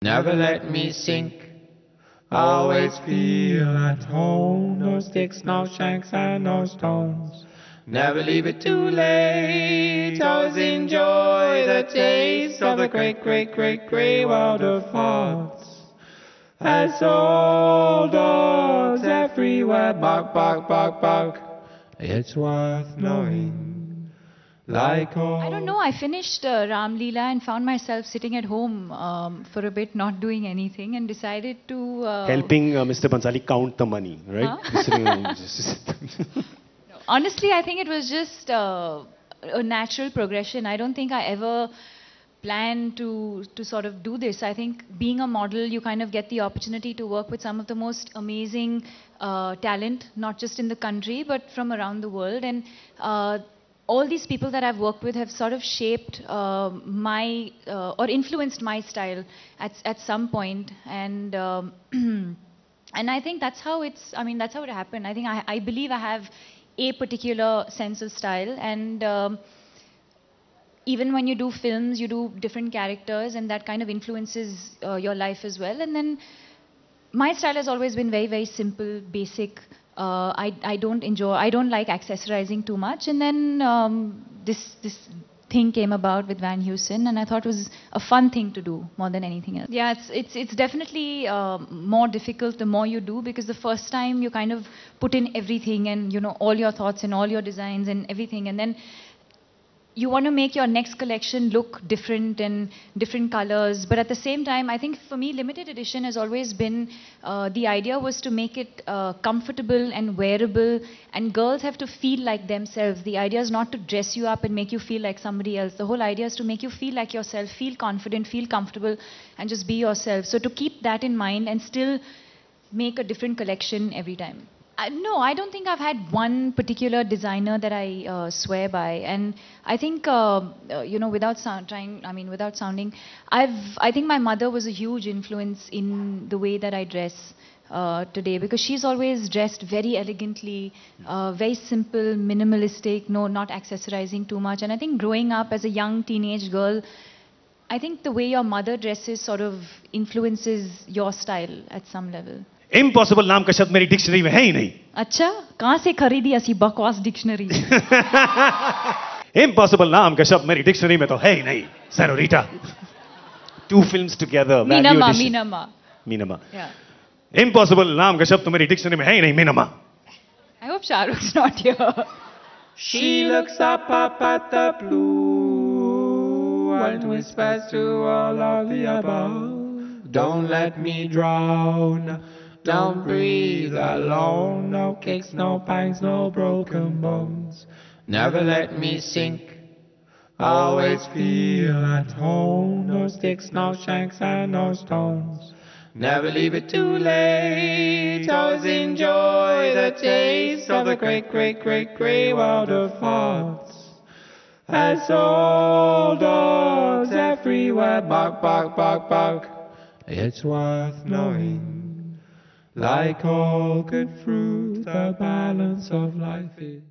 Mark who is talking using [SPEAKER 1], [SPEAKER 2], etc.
[SPEAKER 1] Never let me sink, always feel at home. No sticks, no shanks, and no stones. Never leave it too late, always enjoy the taste of the great, great, great grey world of hearts. As old dogs everywhere bark, bark, bark, bark, it's worth knowing. Like all...
[SPEAKER 2] I don't know, I finished Ram Leela and found myself sitting at home for a bit, not doing anything, and decided to...
[SPEAKER 3] Helping Mr. Bhansali count the money, right?
[SPEAKER 2] Honestly, I think it was just a natural progression. I don't think I ever planned to sort of do this. I think being a model, you kind of get the opportunity to work with some of the most amazing talent, not just in the country, but from around the world. And all these people that I've worked with have sort of shaped my or influenced my style at some point. And and I think that's how it's. I mean, that's how it happened. I think I believe I have a particular sense of style, and even when you do films, you do different characters, and that kind of influences your life as well. And then my style has always been very, very simple, basic. I don't like accessorizing too much. And then this thing came about with Van Heusen, and I thought it was a fun thing to do more than anything else. Yeah, it's definitely more difficult the more you do, because the first time you kind of put in everything and, you know, all your thoughts and all your designs and everything, and then you want to make your next collection look different and different colors. But at the same time, I think for me, limited edition has always been, the idea was to make it comfortable and wearable, and girls have to feel like themselves. The idea is not to dress you up and make you feel like somebody else. The whole idea is to make you feel like yourself, feel confident, feel comfortable, and just be yourself. So to keep that in mind and still make a different collection every time. No, I don't think I've had one particular designer that I swear by, and I think you know, without sounding, I think my mother was a huge influence in the way that I dress today, because she's always dressed very elegantly, very simple, minimalistic, not accessorizing too much. And I think growing up as a young teenage girl, I think the way your mother dresses sort of influences your style at some level.
[SPEAKER 3] Impossible नाम का शब्द मेरी dictionary में है ही नहीं.
[SPEAKER 2] अच्छा, कहाँ से खरीदी ऐसी बकवास डिक्शनरी?
[SPEAKER 3] इम्पॉसिबल नाम का शब्द मेरी डिक्शनरी में तो है ही नहीं, senorita. Two films together. Meenama.
[SPEAKER 2] Yeah.
[SPEAKER 3] Impossible नाम का शब्द तो मेरी डिक्शनरी में है ही नहीं, मीनमा.
[SPEAKER 2] I hope Shahrukh's not here.
[SPEAKER 1] She looks up at the blue and whispers to all of the above. Don't let me drown. Don't breathe alone. No kicks, no pangs, no broken bones. Never let me sink. Always feel at home. No sticks, no shanks, and no stones. Never leave it too late. Always enjoy the taste of the great, great, great grey world of hearts. As old dogs everywhere bark, bark, bark, bark, it's worth knowing. Like all good fruit, the balance of life is